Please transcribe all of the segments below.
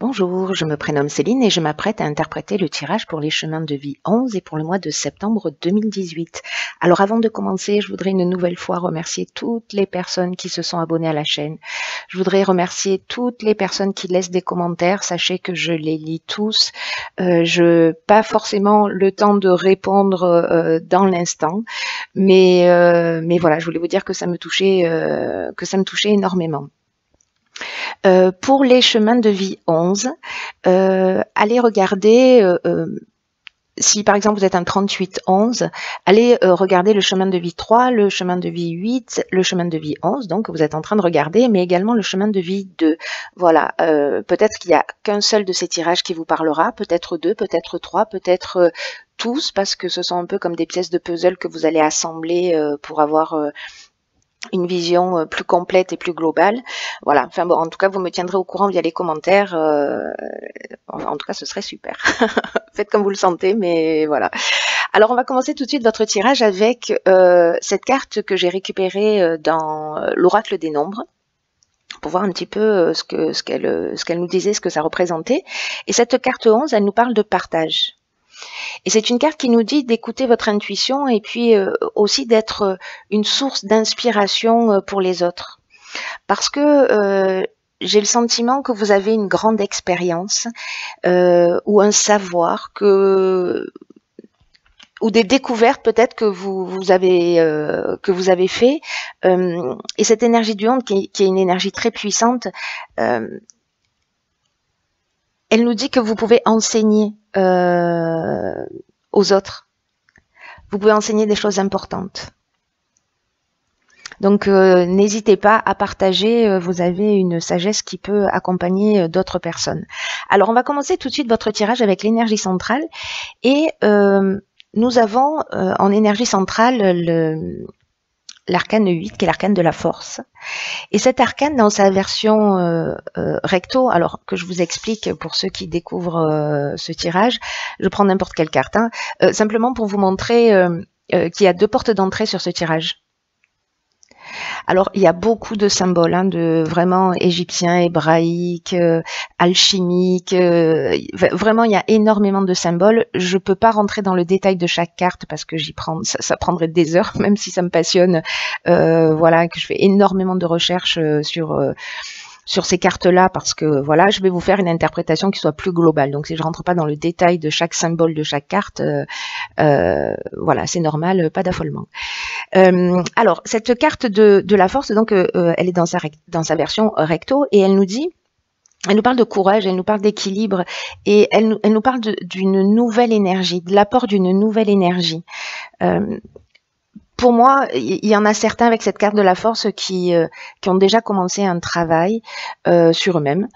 Bonjour, je me prénomme Céline et je m'apprête à interpréter le tirage pour les chemins de vie 11 et pour le mois de septembre 2018. Alors avant de commencer, je voudrais une nouvelle fois remercier toutes les personnes qui se sont abonnées à la chaîne. Je voudrais remercier toutes les personnes qui laissent des commentaires. Sachez que je les lis tous. Je pas forcément le temps de répondre dans l'instant, mais voilà, je voulais vous dire que ça me touchait énormément. Pour les chemins de vie 11, allez regarder, si par exemple vous êtes un 38-11, allez regarder le chemin de vie 3, le chemin de vie 8, le chemin de vie 11, donc vous êtes en train de regarder, mais également le chemin de vie 2. Voilà, peut-être qu'il n'y a qu'un seul de ces tirages qui vous parlera, peut-être deux, peut-être trois, peut-être tous, parce que ce sont un peu comme des pièces de puzzle que vous allez assembler pour avoir une vision plus complète et plus globale. Voilà, enfin bon, en tout cas, vous me tiendrez au courant via les commentaires. En tout cas, ce serait super. Faites comme vous le sentez, mais voilà. Alors, on va commencer tout de suite votre tirage avec cette carte que j'ai récupérée dans l'oracle des nombres, pour voir un petit peu ce qu'elle nous disait, ce que ça représentait. Et cette carte 11, elle nous parle de partage. Et c'est une carte qui nous dit d'écouter votre intuition et puis aussi d'être une source d'inspiration pour les autres. Parce que j'ai le sentiment que vous avez une grande expérience ou un savoir ou des découvertes peut-être que vous avez fait. Et cette énergie du monde qui est une énergie très puissante, elle nous dit que vous pouvez enseigner aux autres. Vous pouvez enseigner des choses importantes. Donc, n'hésitez pas à partager. Vous avez une sagesse qui peut accompagner d'autres personnes. Alors, on va commencer tout de suite votre tirage avec l'énergie centrale. Et nous avons en énergie centrale l'arcane 8, qui est l'arcane de la force. Et cet arcane, dans sa version recto, alors que je vous explique pour ceux qui découvrent ce tirage, je prends n'importe quelle carte, hein, simplement pour vous montrer qu'il y a deux portes d'entrée sur ce tirage. Alors, il y a beaucoup de symboles, hein, de vraiment égyptiens, hébraïques, alchimiques. Vraiment, il y a énormément de symboles. Je peux pas rentrer dans le détail de chaque carte parce que ça prendrait des heures, même si ça me passionne. Voilà, que je fais énormément de recherches sur ces cartes-là, parce que voilà, je vais vous faire une interprétation qui soit plus globale. Donc, si je rentre pas dans le détail de chaque symbole de chaque carte, voilà, c'est normal, pas d'affolement. Alors, cette carte de la force, donc, elle est dans sa version recto, et elle nous parle de courage, elle nous parle d'équilibre, et elle nous parle d'une nouvelle énergie, de l'apport d'une nouvelle énergie. Pour moi, il y en a certains avec cette carte de la force qui ont déjà commencé un travail sur eux-mêmes,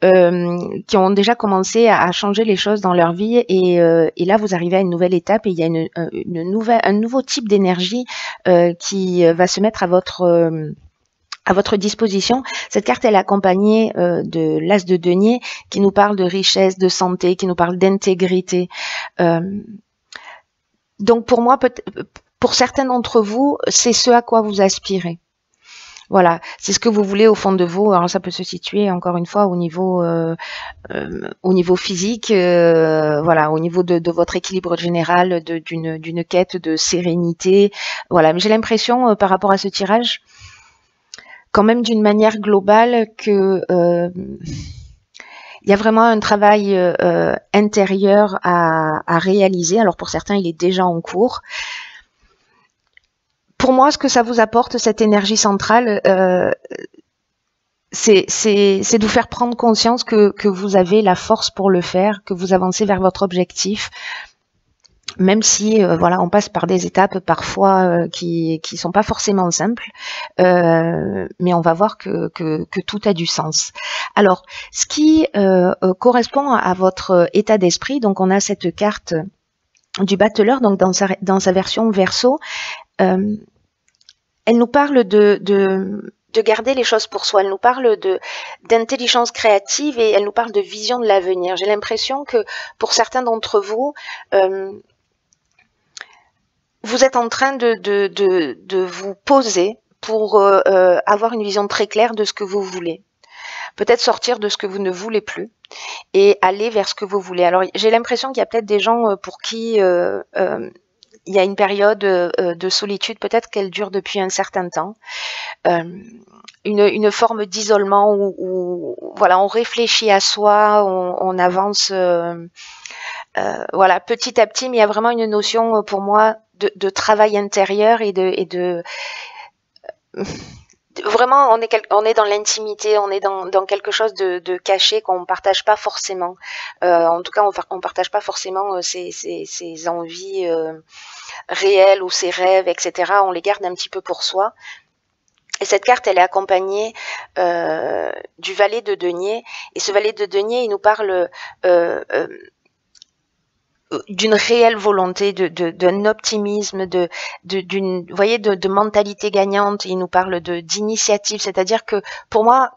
qui ont déjà commencé à changer les choses dans leur vie, et là vous arrivez à une nouvelle étape et il y a un nouveau type d'énergie qui va se mettre à votre disposition. Cette carte, elle est accompagnée de l'as de denier qui nous parle de richesse, de santé, qui nous parle d'intégrité. Donc pour moi, pour certains d'entre vous, c'est ce à quoi vous aspirez. Voilà, c'est ce que vous voulez au fond de vous. Alors ça peut se situer encore une fois au niveau physique, voilà, au niveau de votre équilibre général, d'une quête de sérénité. Voilà, mais j'ai l'impression par rapport à ce tirage, quand même d'une manière globale, que il y a vraiment un travail intérieur à réaliser. Alors pour certains, il est déjà en cours. Pour moi, ce que ça vous apporte, cette énergie centrale, c'est de vous faire prendre conscience que vous avez la force pour le faire, que vous avancez vers votre objectif, même si voilà, on passe par des étapes parfois qui sont pas forcément simples, mais on va voir que tout a du sens. Alors, ce qui correspond à votre état d'esprit, donc on a cette carte du battleur, donc dans sa version verso. Elle nous parle de garder les choses pour soi, elle nous parle d'intelligence créative et elle nous parle de vision de l'avenir. J'ai l'impression que pour certains d'entre vous, vous êtes en train de vous poser pour avoir une vision très claire de ce que vous voulez. peut-être sortir de ce que vous ne voulez plus et aller vers ce que vous voulez. Alors j'ai l'impression qu'il y a peut-être des gens pour qui il y a une période de solitude, peut-être qu'elle dure depuis un certain temps, une forme d'isolement où voilà, on réfléchit à soi, on avance voilà, petit à petit, mais il y a vraiment une notion pour moi de travail intérieur et de vraiment, on est dans l'intimité, on est dans quelque chose de caché qu'on ne partage pas forcément. En tout cas, on partage pas forcément ses envies réelles ou ses rêves, etc. On les garde un petit peu pour soi. Et cette carte, elle est accompagnée du valet de denier. Et ce valet de denier, il nous parle d'une réelle volonté, d'un optimisme, d'une, vous voyez, de mentalité gagnante. Il nous parle d'initiative, c'est-à-dire que pour moi,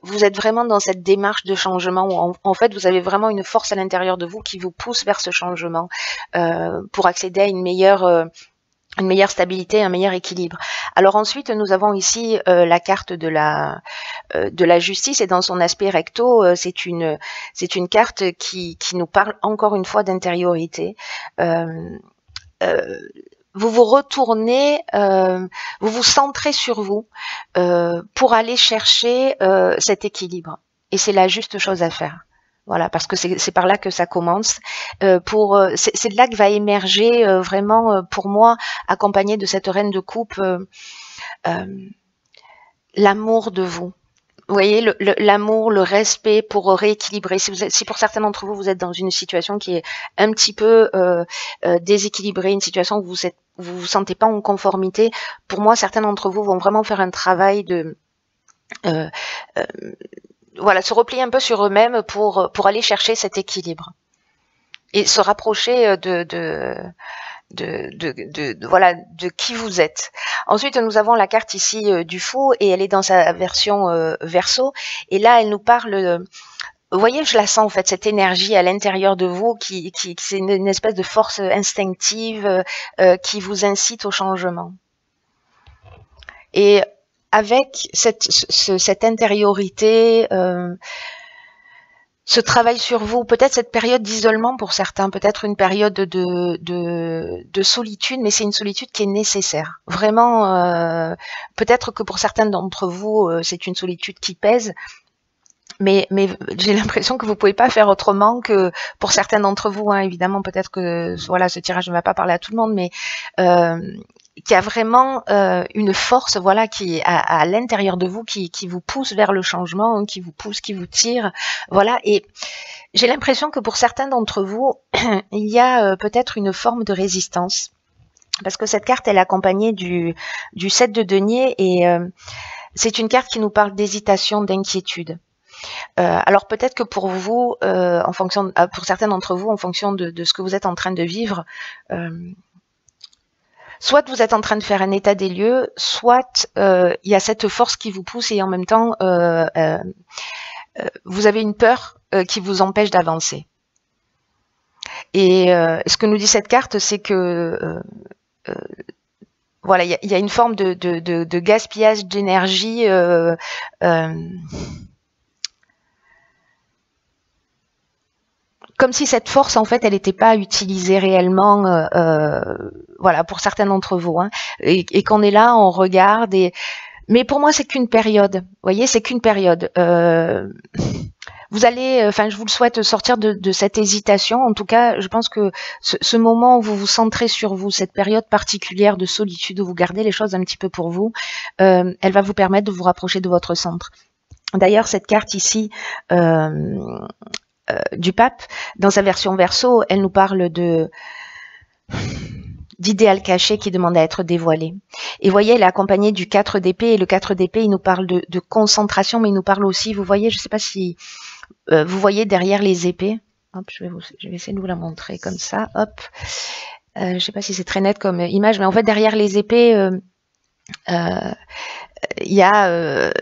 vous êtes vraiment dans cette démarche de changement où en fait, vous avez vraiment une force à l'intérieur de vous qui vous pousse vers ce changement pour accéder à une meilleure stabilité, un meilleur équilibre. Alors ensuite, nous avons ici la carte de la justice, et dans son aspect recto, c'est une carte qui nous parle encore une fois d'intériorité. Vous vous retournez, vous vous centrez sur vous pour aller chercher cet équilibre. Et c'est la juste chose à faire. Voilà, parce que c'est par là que ça commence. C'est de là que va émerger vraiment, pour moi, accompagné de cette reine de coupe, l'amour de vous. Vous voyez, l'amour, le respect pour rééquilibrer. Si pour certains d'entre vous, vous êtes dans une situation qui est un petit peu déséquilibrée, une situation où vous sentez pas en conformité, pour moi, certains d'entre vous vont vraiment faire un travail de voilà, se replier un peu sur eux-mêmes pour aller chercher cet équilibre et se rapprocher voilà, de qui vous êtes. Ensuite, nous avons la carte ici du fou, et elle est dans sa version verso, et là, elle nous parle. Vous voyez, je la sens en fait, cette énergie à l'intérieur de vous qui c'est une espèce de force instinctive qui vous incite au changement. Et avec cette intériorité, ce travail sur vous, peut-être cette période d'isolement pour certains, peut-être une période de solitude, mais c'est une solitude qui est nécessaire. Vraiment, peut-être que pour certains d'entre vous, c'est une solitude qui pèse, mais j'ai l'impression que vous pouvez pas faire autrement que pour certains d'entre vous, hein, évidemment, peut-être que voilà, ce tirage ne va pas parler à tout le monde, mais qui a vraiment une force, voilà, qui est à l'intérieur de vous, qui vous pousse vers le changement, qui vous pousse, qui vous tire, voilà. Et j'ai l'impression que pour certains d'entre vous, il y a peut-être une forme de résistance, parce que cette carte, elle est accompagnée du 7 de denier, et c'est une carte qui nous parle d'hésitation, d'inquiétude. Alors peut-être que pour vous, en fonction, pour certains d'entre vous, en fonction de ce que vous êtes en train de vivre, soit vous êtes en train de faire un état des lieux, soit il y a cette force qui vous pousse, et en même temps, vous avez une peur qui vous empêche d'avancer. Et ce que nous dit cette carte, c'est que voilà, il y a une forme de gaspillage d'énergie. Comme si cette force, en fait, elle n'était pas utilisée réellement, voilà, pour certains d'entre vous, hein, et qu'on est là, on regarde, mais pour moi, c'est qu'une période. Vous voyez, c'est qu'une période. Vous allez, enfin, je vous le souhaite, sortir de cette hésitation. En tout cas, je pense que ce moment où vous vous centrez sur vous, cette période particulière de solitude où vous gardez les choses un petit peu pour vous, elle va vous permettre de vous rapprocher de votre centre. D'ailleurs, cette carte ici, du pape, dans sa version verso, elle nous parle d'idéal caché qui demande à être dévoilé. Et vous voyez, elle est accompagnée du 4 d'épée, et le 4 d'épée, il nous parle de concentration, mais il nous parle aussi, vous voyez, je ne sais pas si vous voyez derrière les épées, hop, je vais essayer de vous la montrer comme ça, hop, je ne sais pas si c'est très net comme image, mais en fait, derrière les épées, il y a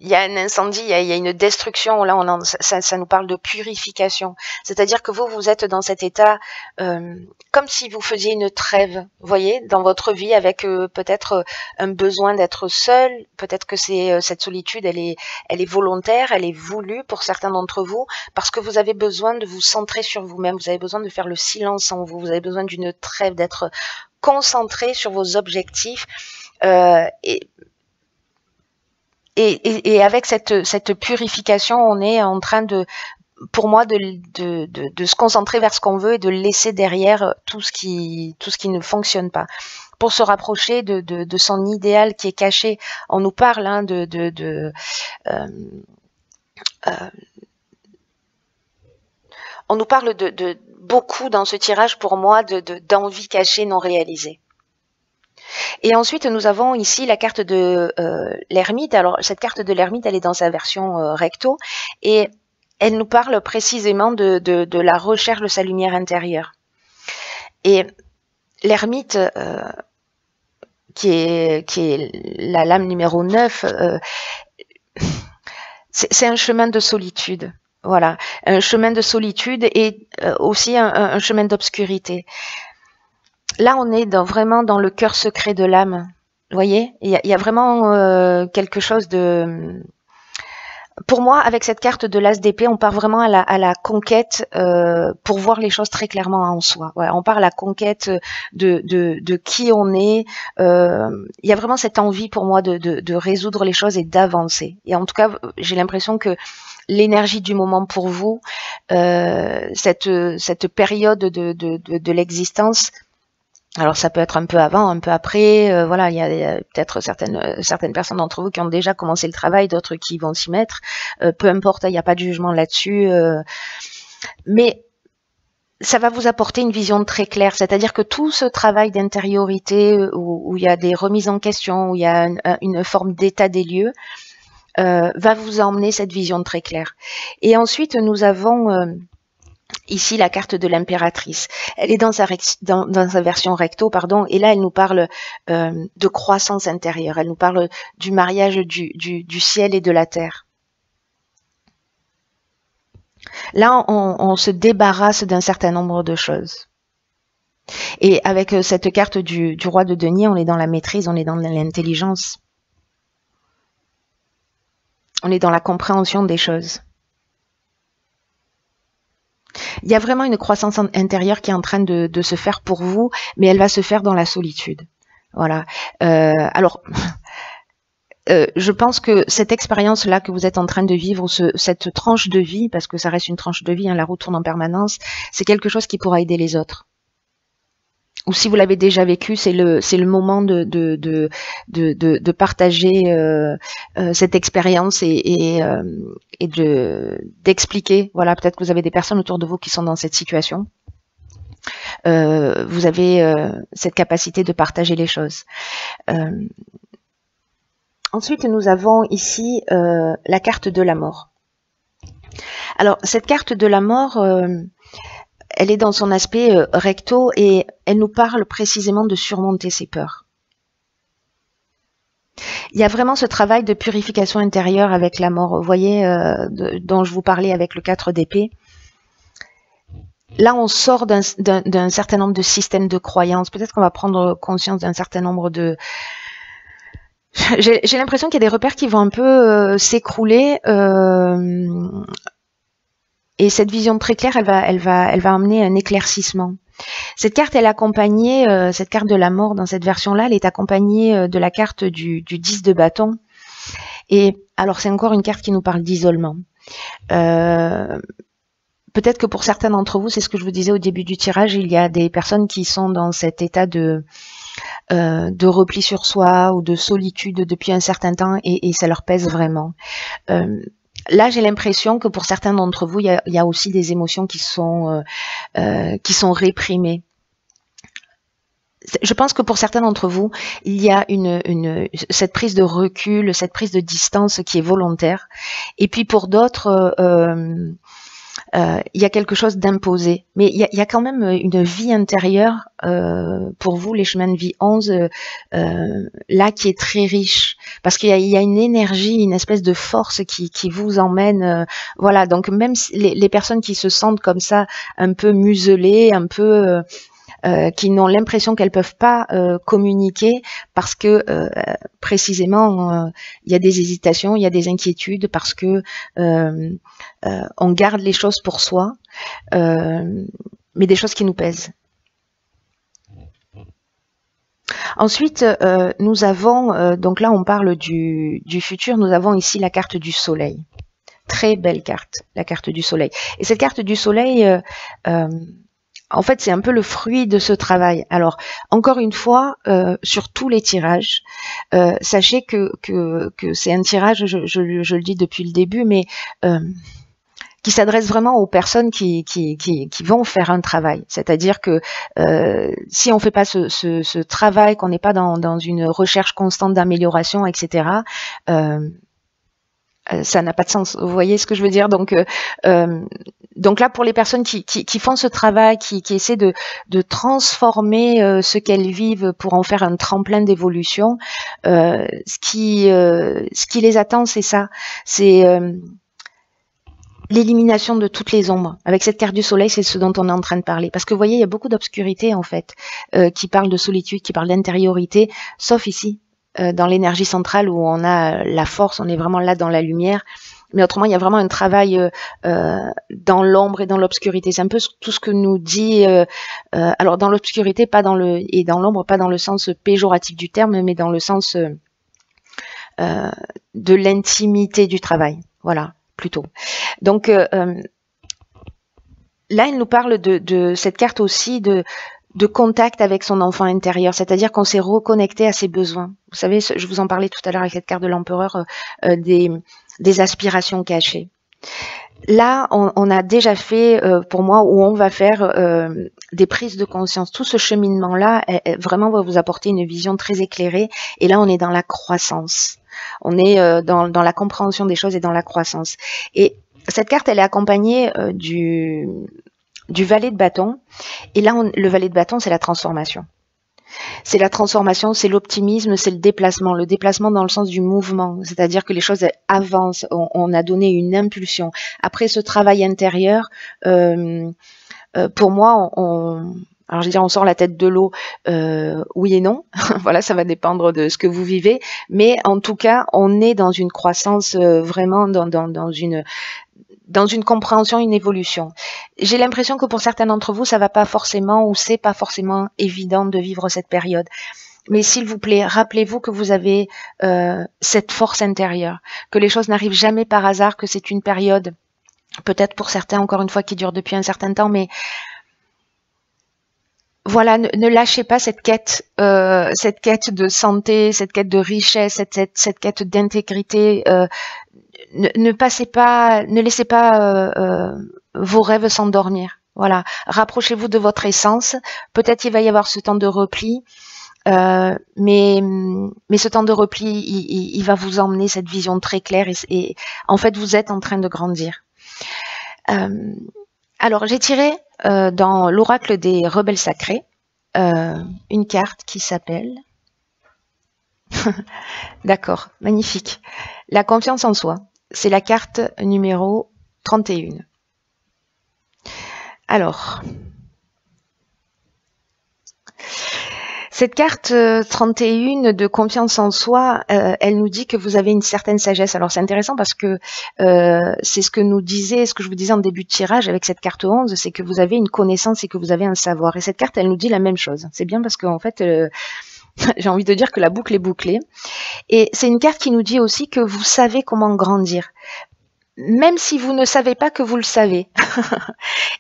il y a un incendie, il y a une destruction. Là, ça nous parle de purification. C'est-à-dire que vous êtes dans cet état comme si vous faisiez une trêve, vous voyez, dans votre vie, avec peut-être un besoin d'être seul. Peut-être que cette solitude, elle est volontaire, elle est voulue pour certains d'entre vous, parce que vous avez besoin de vous centrer sur vous-même. Vous avez besoin de faire le silence en vous. Vous avez besoin d'une trêve, d'être concentré sur vos objectifs. Et avec cette purification, on est en train pour moi, de se concentrer vers ce qu'on veut et de laisser derrière tout ce qui ne fonctionne pas, pour se rapprocher de son idéal qui est caché. On nous parle hein, on nous parle de beaucoup dans ce tirage, pour moi, d'envie cachée non réalisée. Et ensuite, nous avons ici la carte de l'ermite. Alors, cette carte de l'ermite, elle est dans sa version recto, et elle nous parle précisément de la recherche de sa lumière intérieure. Et l'ermite, qui est la lame numéro 9, c'est un chemin de solitude. Voilà, un chemin de solitude et aussi un chemin d'obscurité. Là, on est vraiment dans le cœur secret de l'âme. Vous voyez, il y a vraiment quelque chose de... Pour moi, avec cette carte de l'as d'épée, on part vraiment à la conquête pour voir les choses très clairement en soi. Ouais, on part à la conquête de qui on est. Il y a vraiment cette envie pour moi de résoudre les choses et d'avancer. Et en tout cas, j'ai l'impression que l'énergie du moment pour vous, cette période de l'existence, alors ça peut être un peu avant, un peu après, voilà, il y a peut-être certaines personnes d'entre vous qui ont déjà commencé le travail, d'autres qui vont s'y mettre, peu importe, il n'y a pas de jugement là-dessus, mais ça va vous apporter une vision très claire, c'est-à-dire que tout ce travail d'intériorité où il y a des remises en question, où il y a une forme d'état des lieux, va vous emmener cette vision très claire. Et ensuite, nous avons... ici, la carte de l'impératrice. Elle est dans sa version recto, pardon, et là, elle nous parle de croissance intérieure. Elle nous parle du mariage du ciel et de la terre. Là, on se débarrasse d'un certain nombre de choses. Et avec cette carte du roi de denier, on est dans la maîtrise, on est dans l'intelligence. On est dans la compréhension des choses. Il y a vraiment une croissance intérieure qui est en train de se faire pour vous, mais elle va se faire dans la solitude. Voilà. Alors, je pense que cette expérience-là que vous êtes en train de vivre, cette tranche de vie, parce que ça reste une tranche de vie, hein, la roue tourne en permanence, c'est quelque chose qui pourra aider les autres. Ou si vous l'avez déjà vécu, c'est le moment de partager cette expérience et d'expliquer. Voilà, peut-être que vous avez des personnes autour de vous qui sont dans cette situation. Vous avez cette capacité de partager les choses. Ensuite, nous avons ici la carte de la mort. Alors, cette carte de la mort... elle est dans son aspect recto et elle nous parle précisément de surmonter ses peurs. Il y a vraiment ce travail de purification intérieure avec la mort, vous voyez, dont je vous parlais avec le 4 d'épée. Là, on sort d'un certain nombre de systèmes de croyances. Peut-être qu'on va prendre conscience d'un certain nombre de... J'ai l'impression qu'il y a des repères qui vont un peu s'écrouler. Et cette vision très claire, elle va amener un éclaircissement. Cette carte, elle est accompagnée, cette carte de la mort dans cette version-là, elle est accompagnée de la carte du 10 de bâton. Et alors, c'est encore une carte qui nous parle d'isolement. Peut-être que pour certains d'entre vous, c'est ce que je vous disais au début du tirage, il y a des personnes qui sont dans cet état de repli sur soi ou de solitude depuis un certain temps et ça leur pèse vraiment. Là, j'ai l'impression que pour certains d'entre vous, il y a aussi des émotions qui sont réprimées. Je pense que pour certains d'entre vous, il y a cette prise de recul, cette prise de distance qui est volontaire. Et puis pour d'autres, il y a quelque chose d'imposé. Mais il y a quand même une vie intérieure pour vous, les chemins de vie 11, là qui est très riche. Parce qu'il y a une énergie, une espèce de force qui vous emmène. Voilà, donc même si les personnes qui se sentent comme ça, un peu muselées, un peu... qui n'ont l'impression qu'elles peuvent pas communiquer parce que précisément il y a des hésitations, il y a des inquiétudes parce que on garde les choses pour soi, mais des choses qui nous pèsent. Ensuite, nous avons, donc là on parle du futur, nous avons ici la carte du soleil. Très belle carte, la carte du soleil. Et cette carte du soleil, en fait, c'est un peu le fruit de ce travail. Alors, encore une fois, sur tous les tirages, sachez que c'est un tirage, je le dis depuis le début, mais qui s'adresse vraiment aux personnes qui vont faire un travail. C'est-à-dire que si on fait pas ce travail, qu'on n'est pas dans une recherche constante d'amélioration, etc., ça n'a pas de sens. Vous voyez ce que je veux dire? Donc là, pour les personnes qui font ce travail, qui essaient de transformer ce qu'elles vivent pour en faire un tremplin d'évolution, ce qui les attend, c'est ça. C'est l'élimination de toutes les ombres. Avec cette carte du soleil, c'est ce dont on est en train de parler. Parce que vous voyez, il y a beaucoup d'obscurité, en fait, qui parlent de solitude, qui parlent d'intériorité, sauf ici. Dans l'énergie centrale où on a la force, on est vraiment là dans la lumière. Mais autrement, il y a vraiment un travail dans l'ombre et dans l'obscurité. C'est un peu tout ce que nous dit. Alors dans l'obscurité, pas dans le et dans l'ombre, pas dans le sens péjoratif du terme, mais dans le sens de l'intimité du travail. Voilà, plutôt. Donc là, il nous parle de cette carte aussi de contact avec son enfant intérieur, c'est-à-dire qu'on s'est reconnecté à ses besoins. Vous savez, je vous en parlais tout à l'heure avec cette carte de l'empereur, des aspirations cachées. Là, on a déjà fait, pour moi, où on va faire des prises de conscience. Tout ce cheminement-là, vraiment, va vous apporter une vision très éclairée. Et là, on est dans la croissance. On est dans la compréhension des choses et dans la croissance. Et cette carte, elle est accompagnée du valet de bâton. Et là, le valet de bâton, c'est la transformation. C'est la transformation, c'est l'optimisme, c'est le déplacement dans le sens du mouvement, c'est-à-dire que les choses avancent, on a donné une impulsion. Après ce travail intérieur, pour moi, alors je veux dire, on sort la tête de l'eau, oui et non, voilà, ça va dépendre de ce que vous vivez, mais en tout cas, on est dans une croissance vraiment dans une compréhension, une évolution. J'ai l'impression que pour certains d'entre vous, ça va pas forcément ou c'est pas forcément évident de vivre cette période. Mais s'il vous plaît, rappelez-vous que vous avez cette force intérieure, que les choses n'arrivent jamais par hasard, que c'est une période, peut-être pour certains, encore une fois, qui dure depuis un certain temps, mais voilà, ne lâchez pas cette quête de santé, cette quête de richesse, cette quête d'intégrité. Ne laissez pas vos rêves s'endormir. Voilà, rapprochez-vous de votre essence. Peut-être il va y avoir ce temps de repli, mais ce temps de repli, il va vous emmener cette vision très claire et en fait, vous êtes en train de grandir. Alors, j'ai tiré dans l'oracle des rebelles sacrés une carte qui s'appelle... D'accord, magnifique. La confiance en soi. C'est la carte numéro 31. Alors, cette carte 31 de confiance en soi, elle nous dit que vous avez une certaine sagesse. Alors c'est intéressant parce que c'est ce que je vous disais en début de tirage avec cette carte 11, c'est que vous avez une connaissance et que vous avez un savoir. Et cette carte, elle nous dit la même chose. C'est bien parce qu'en fait... j'ai envie de dire que la boucle est bouclée. Et c'est une carte qui nous dit aussi que vous savez comment grandir. Même si vous ne savez pas que vous le savez.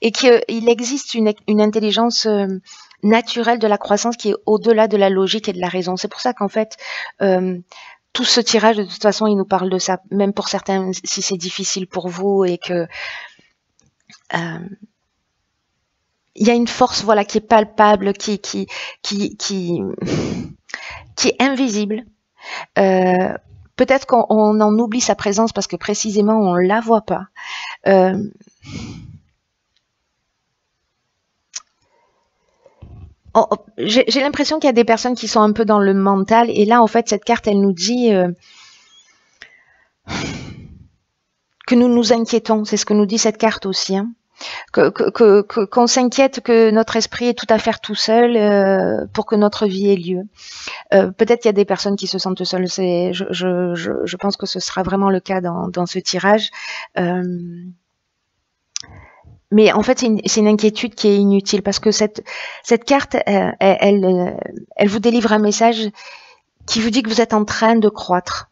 Et qu'il existe une intelligence naturelle de la croissance qui est au-delà de la logique et de la raison. C'est pour ça qu'en fait, tout ce tirage, de toute façon, il nous parle de ça. Même pour certains, si c'est difficile pour vous et que... il y a une force, voilà, qui est palpable, qui est invisible. Peut-être qu'on en oublie sa présence parce que précisément on la voit pas. j'ai l'impression qu'il y a des personnes qui sont un peu dans le mental. Et là, en fait, cette carte, elle nous dit que nous nous inquiétons. C'est ce que nous dit cette carte aussi. Hein. Qu'on s'inquiète que notre esprit est tout à faire tout seul pour que notre vie ait lieu. Peut-être qu'il y a des personnes qui se sentent seules. Je pense que ce sera vraiment le cas dans ce tirage. Mais en fait, c'est une inquiétude qui est inutile parce que cette carte, elle vous délivre un message qui vous dit que vous êtes en train de croître.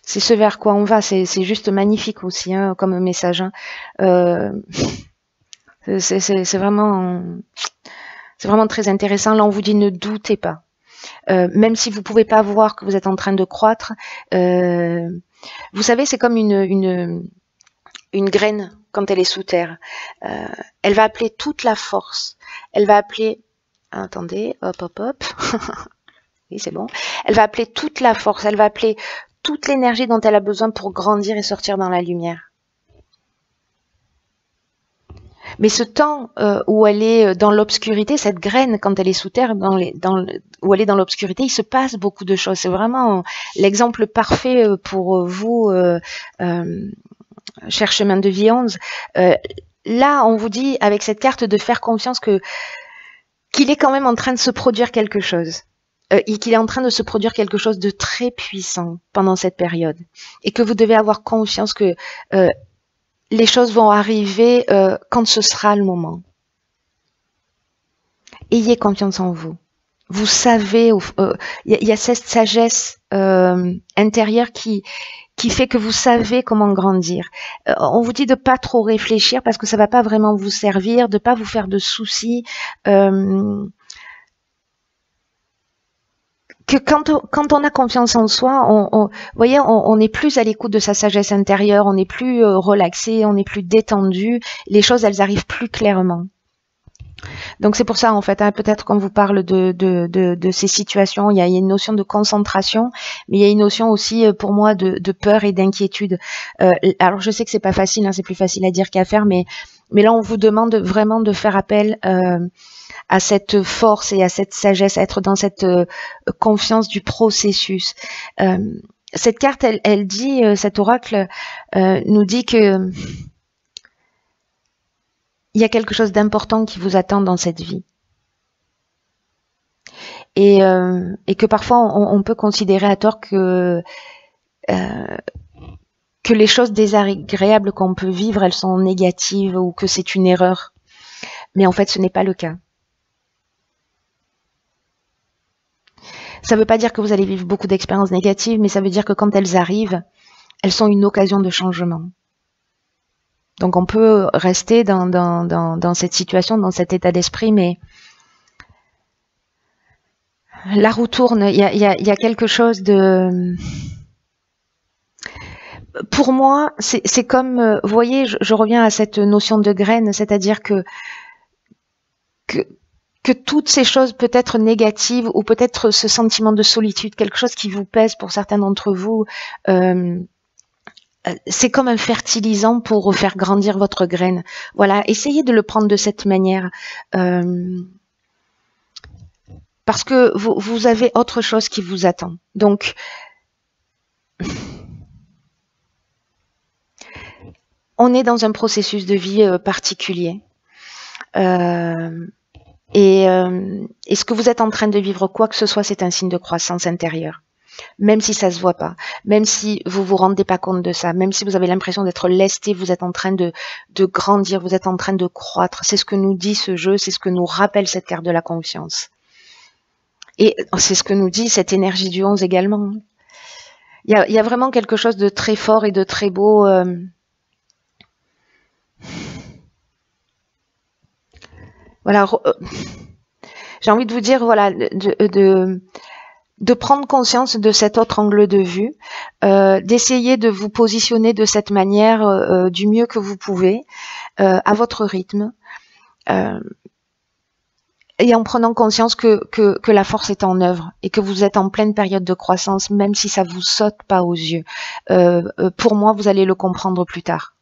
C'est ce vers quoi on va. C'est juste magnifique aussi hein, comme message. Hein. C'est vraiment très intéressant. Là, on vous dit ne doutez pas. Même si vous pouvez pas voir que vous êtes en train de croître, vous savez, c'est comme une graine quand elle est sous terre. Elle va appeler toute la force. Elle va appeler... Attendez, hop. Oui, c'est bon. Elle va appeler toute la force. Elle va appeler toute l'énergie dont elle a besoin pour grandir et sortir dans la lumière. Mais ce temps où elle est dans l'obscurité, cette graine, quand elle est sous terre, où elle est dans l'obscurité, il se passe beaucoup de choses. C'est vraiment l'exemple parfait pour vous, cher chemin de vie 11. Là, on vous dit, avec cette carte, de faire confiance qu'il est quand même en train de se produire quelque chose. Et qu'il est en train de se produire quelque chose de très puissant pendant cette période. Et que vous devez avoir confiance que les choses vont arriver quand ce sera le moment. Ayez confiance en vous. Vous savez, y a cette sagesse intérieure qui fait que vous savez comment grandir. On vous dit de pas trop réfléchir parce que ça va pas vraiment vous servir, de pas vous faire de soucis. Que quand on a confiance en soi, vous voyez, on est plus à l'écoute de sa sagesse intérieure, on est plus relaxé, on est plus détendu, les choses elles arrivent plus clairement. Donc c'est pour ça en fait, hein, peut-être qu'on vous parle de ces situations, il y a une notion de concentration, mais il y a une notion aussi pour moi de peur et d'inquiétude. Alors je sais que c'est pas facile, hein, c'est plus facile à dire qu'à faire, mais là on vous demande vraiment de faire appel à cette force et à cette sagesse, à être dans cette confiance du processus. Cette carte, elle dit, cet oracle nous dit que il y a quelque chose d'important qui vous attend dans cette vie. Et que parfois on peut considérer à tort que les choses désagréables qu'on peut vivre, elles sont négatives ou que c'est une erreur. Mais en fait, ce n'est pas le cas. Ça ne veut pas dire que vous allez vivre beaucoup d'expériences négatives, mais ça veut dire que quand elles arrivent, elles sont une occasion de changement. Donc on peut rester dans cette situation, dans cet état d'esprit, mais la roue tourne. Il y a quelque chose de... Pour moi, c'est comme... Vous voyez, je reviens à cette notion de graine, c'est-à-dire que toutes ces choses peut-être négatives ou peut-être ce sentiment de solitude, quelque chose qui vous pèse pour certains d'entre vous, c'est comme un fertilisant pour faire grandir votre graine. Voilà, essayez de le prendre de cette manière. Parce que vous avez autre chose qui vous attend. Donc, on est dans un processus de vie particulier. Et ce que vous êtes en train de vivre, quoi que ce soit, c'est un signe de croissance intérieure. Même si ça se voit pas, même si vous vous rendez pas compte de ça, même si vous avez l'impression d'être lesté, vous êtes en train de grandir, vous êtes en train de croître. C'est ce que nous dit ce jeu, c'est ce que nous rappelle cette carte de la confiance. Et c'est ce que nous dit cette énergie du 11 également. Il y a vraiment quelque chose de très fort et de très beau. Voilà, j'ai envie de vous dire, voilà, de prendre conscience de cet autre angle de vue, d'essayer de vous positionner de cette manière du mieux que vous pouvez, à votre rythme, et en prenant conscience que la force est en œuvre et que vous êtes en pleine période de croissance, même si ça vous saute pas aux yeux. Pour moi, vous allez le comprendre plus tard.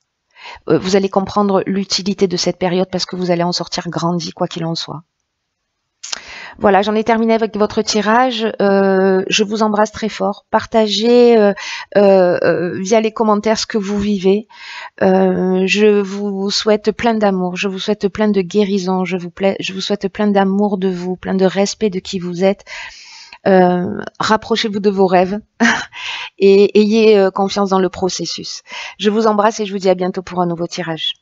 Vous allez comprendre l'utilité de cette période parce que vous allez en sortir grandi, quoi qu'il en soit. Voilà, j'en ai terminé avec votre tirage. Je vous embrasse très fort. Partagez via les commentaires ce que vous vivez. Je vous souhaite plein d'amour. Je vous souhaite plein de guérison. Je vous souhaite plein d'amour de vous, plein de respect de qui vous êtes. Rapprochez-vous de vos rêves et ayez confiance dans le processus. Je vous embrasse et je vous dis à bientôt pour un nouveau tirage.